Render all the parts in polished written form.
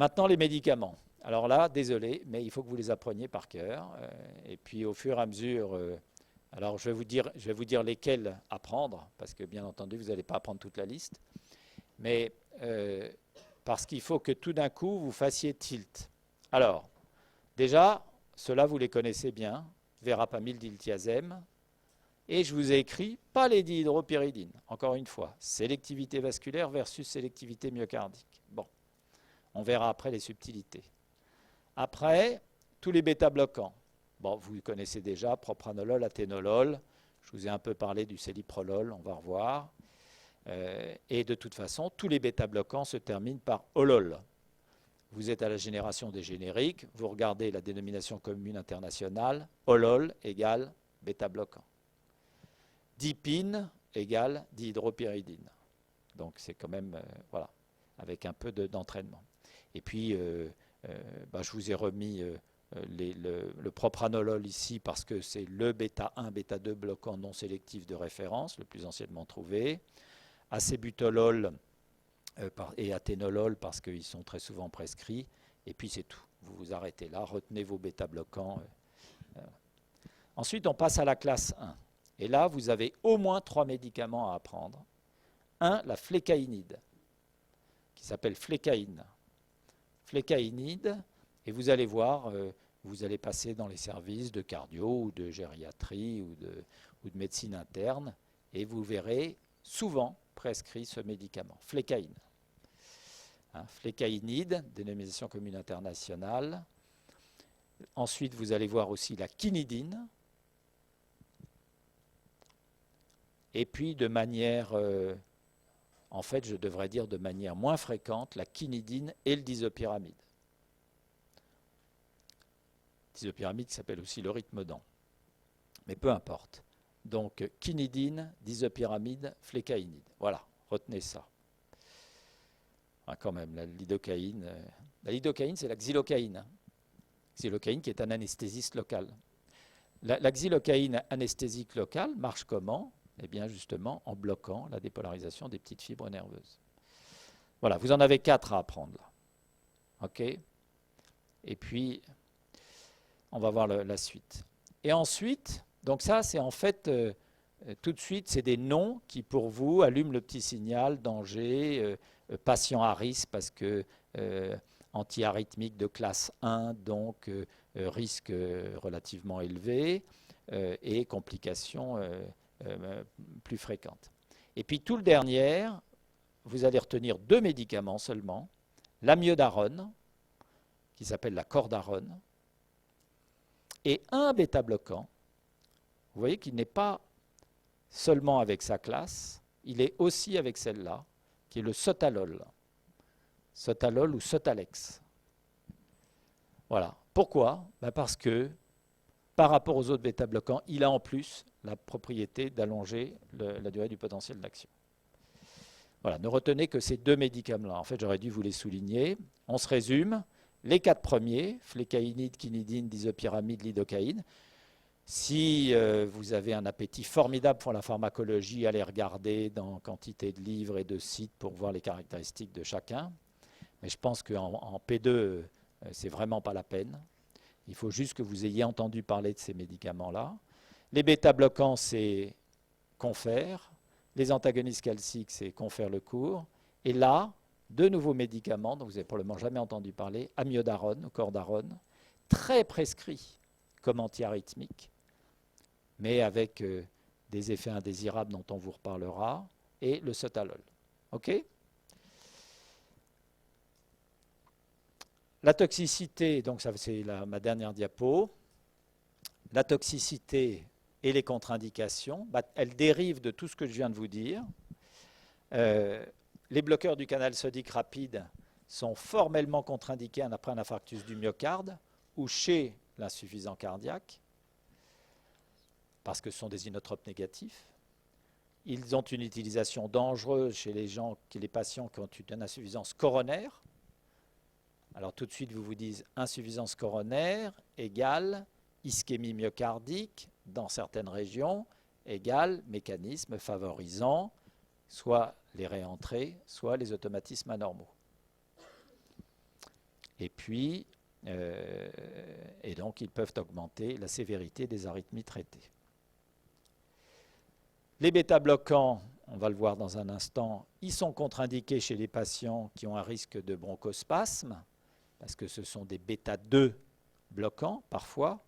Maintenant, les médicaments. Alors là, désolé, mais il faut que vous les appreniez par cœur. Et puis au fur et à mesure, alors je vais vous dire lesquels apprendre, parce que bien entendu, vous n'allez pas apprendre toute la liste. Mais parce qu'il faut que tout d'un coup, vous fassiez tilt. Alors, déjà, ceux-là, vous les connaissez bien. Verapamil, diltiazem. Et je vous ai écrit pas les dihydropyridines. Encore une fois, sélectivité vasculaire versus sélectivité myocardique. Bon, on verra après les subtilités. Après, tous les bêta-bloquants. Bon, vous connaissez déjà, propranolol, athénolol. Je vous ai un peu parlé du céliprolol, on va revoir. Et de toute façon, tous les bêta-bloquants se terminent par olol. Vous êtes à la génération des génériques, vous regardez la dénomination commune internationale, olol égale bêta-bloquant. Dipine égale dihydropyridine. Donc c'est quand même, voilà, avec un peu d'entraînement. Et puis, je vous ai remis le propranolol ici parce que c'est le bêta-1, bêta-2 bloquant non sélectif de référence, le plus anciennement trouvé. Acébutolol et athénolol parce qu'ils sont très souvent prescrits. Et puis c'est tout. Vous vous arrêtez là, retenez vos bêta-bloquants. Ensuite, on passe à la classe 1. Et là, vous avez au moins 3 médicaments à apprendre. Un, la flécaïnide, qui s'appelle flécaïne. Flécaïnide, et vous allez voir, vous allez passer dans les services de cardio ou de gériatrie ou de médecine interne, et vous verrez souvent prescrit ce médicament, flécaïne. Flécaïnide, dénomination commune internationale. Ensuite, vous allez voir aussi la quinidine. Et puis, de manière, en fait, je devrais dire de manière moins fréquente, la quinidine et le disopyramide. Disopyramide qui s'appelle aussi le rythmodent. Mais peu importe. Donc, quinidine, disopyramide, flécaïnide. Voilà, retenez ça. Quand même, la lidocaïne. La lidocaïne, c'est la xylocaïne. Xylocaïne qui est un anesthésiste local. La xylocaïne anesthésique locale marche comment? Eh bien, justement, en bloquant la dépolarisation des petites fibres nerveuses. Voilà, vous en avez 4 à apprendre là. OK? Et puis, on va voir la suite. Et ensuite, donc ça, c'est en fait, tout de suite, c'est des noms qui, pour vous, allument le petit signal, danger, patient à risque, parce que antiarythmique de classe 1, donc risque relativement élevé, et complications plus fréquentes. Et puis tout le dernier, vous allez retenir 2 médicaments seulement, l'amiodarone, qui s'appelle la cordarone, et un bêta-bloquant. Vous voyez qu'il n'est pas seulement avec sa classe, il est aussi avec celle-là, qui est le sotalol. Sotalol ou Sotalex. Voilà. Pourquoi? Parce que, par rapport aux autres bêta-bloquants, il a en plus la propriété d'allonger la durée du potentiel d'action. Voilà, ne retenez que ces 2 médicaments-là. En fait, j'aurais dû vous les souligner. On se résume. Les 4 premiers, flécaïnide, quinidine, disopyramide, lidocaïne. Si vous avez un appétit formidable pour la pharmacologie, allez regarder dans quantité de livres et de sites pour voir les caractéristiques de chacun. Mais je pense qu'en P2, c'est vraiment pas la peine. Il faut juste que vous ayez entendu parler de ces médicaments-là. Les bêta-bloquants, c'est confère. Les antagonistes calciques, c'est confère le cours. Et là, 2 nouveaux médicaments dont vous n'avez probablement jamais entendu parler, amiodarone ou cordarone, très prescrit comme antiarythmique, mais avec des effets indésirables dont on vous reparlera, et le sotalol. OK? La toxicité, donc ça c'est ma dernière diapo. La toxicité et les contre-indications, elles dérivent de tout ce que je viens de vous dire. Les bloqueurs du canal sodique rapide sont formellement contre-indiqués après un infarctus du myocarde ou chez l'insuffisant cardiaque, parce que ce sont des inotropes négatifs. Ils ont une utilisation dangereuse chez les patients qui ont une insuffisance coronaire. Alors tout de suite, vous vous dites insuffisance coronaire égale ischémie myocardique dans certaines régions égale mécanisme favorisant soit les réentrées, soit les automatismes anormaux. Et puis, et donc, ils peuvent augmenter la sévérité des arythmies traitées. Les bêta-bloquants, on va le voir dans un instant, ils sont contre-indiqués chez les patients qui ont un risque de bronchospasme, parce que ce sont des bêta-2 bloquants parfois,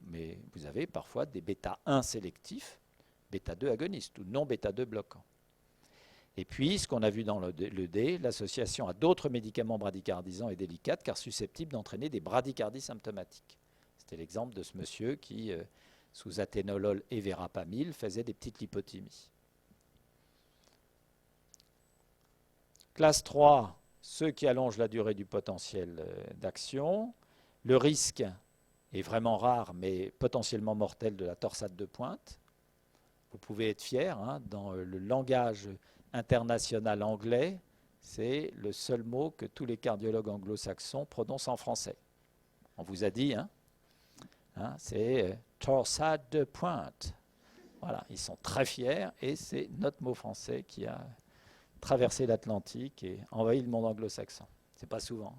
mais vous avez parfois des bêta-1 sélectifs, bêta-2 agonistes ou non bêta-2 bloquants. Et puis, ce qu'on a vu dans le D, l'association à d'autres médicaments bradycardisants est délicate car susceptible d'entraîner des bradycardies symptomatiques. C'était l'exemple de ce monsieur qui, sous athénolol et verapamil, faisait des petites lipothymies. Classe 3, ceux qui allongent la durée du potentiel d'action. Le risque est vraiment rare, mais potentiellement mortel de la torsade de pointe. Vous pouvez être fier, hein, dans le langage international anglais, c'est le seul mot que tous les cardiologues anglo-saxons prononcent en français. On vous a dit, c'est torsade de pointe. Voilà, ils sont très fiers et c'est notre mot français qui a traversé l'Atlantique et envahi le monde anglo-saxon. C'est pas souvent.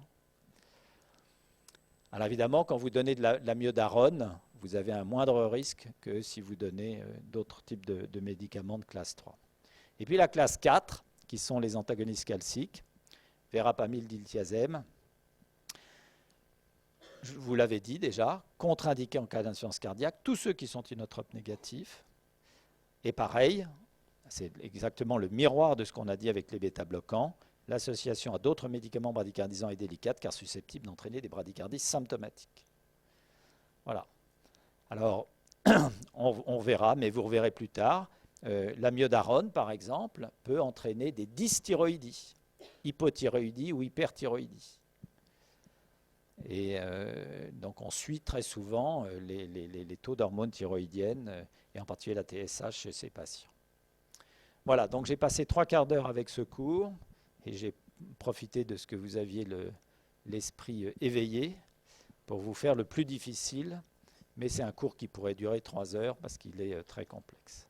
Alors évidemment, quand vous donnez de l'amiodarone, vous avez un moindre risque que si vous donnez d'autres types de médicaments de classe 3. Et puis la classe 4, qui sont les antagonistes calciques, verapamil, diltiazem. Je vous l'avais dit déjà, contre-indiqués en cas d'insuffisance cardiaque, tous ceux qui sont inotropes négatifs. Et pareil, c'est exactement le miroir de ce qu'on a dit avec les bêta-bloquants. L'association à d'autres médicaments bradycardisants est délicate car susceptible d'entraîner des bradycardies symptomatiques. Voilà. Alors, on verra, mais vous reverrez plus tard, l'amiodarone, par exemple, peut entraîner des dysthyroïdies, hypothyroïdie ou hyperthyroïdie. Et donc, on suit très souvent les taux d'hormones thyroïdiennes, et en particulier la TSH chez ces patients. Voilà, donc j'ai passé 3/4 d'heure avec ce cours, et j'ai profité de ce que vous aviez l'esprit éveillé pour vous faire le plus difficile, mais c'est un cours qui pourrait durer 3 heures parce qu'il est très complexe.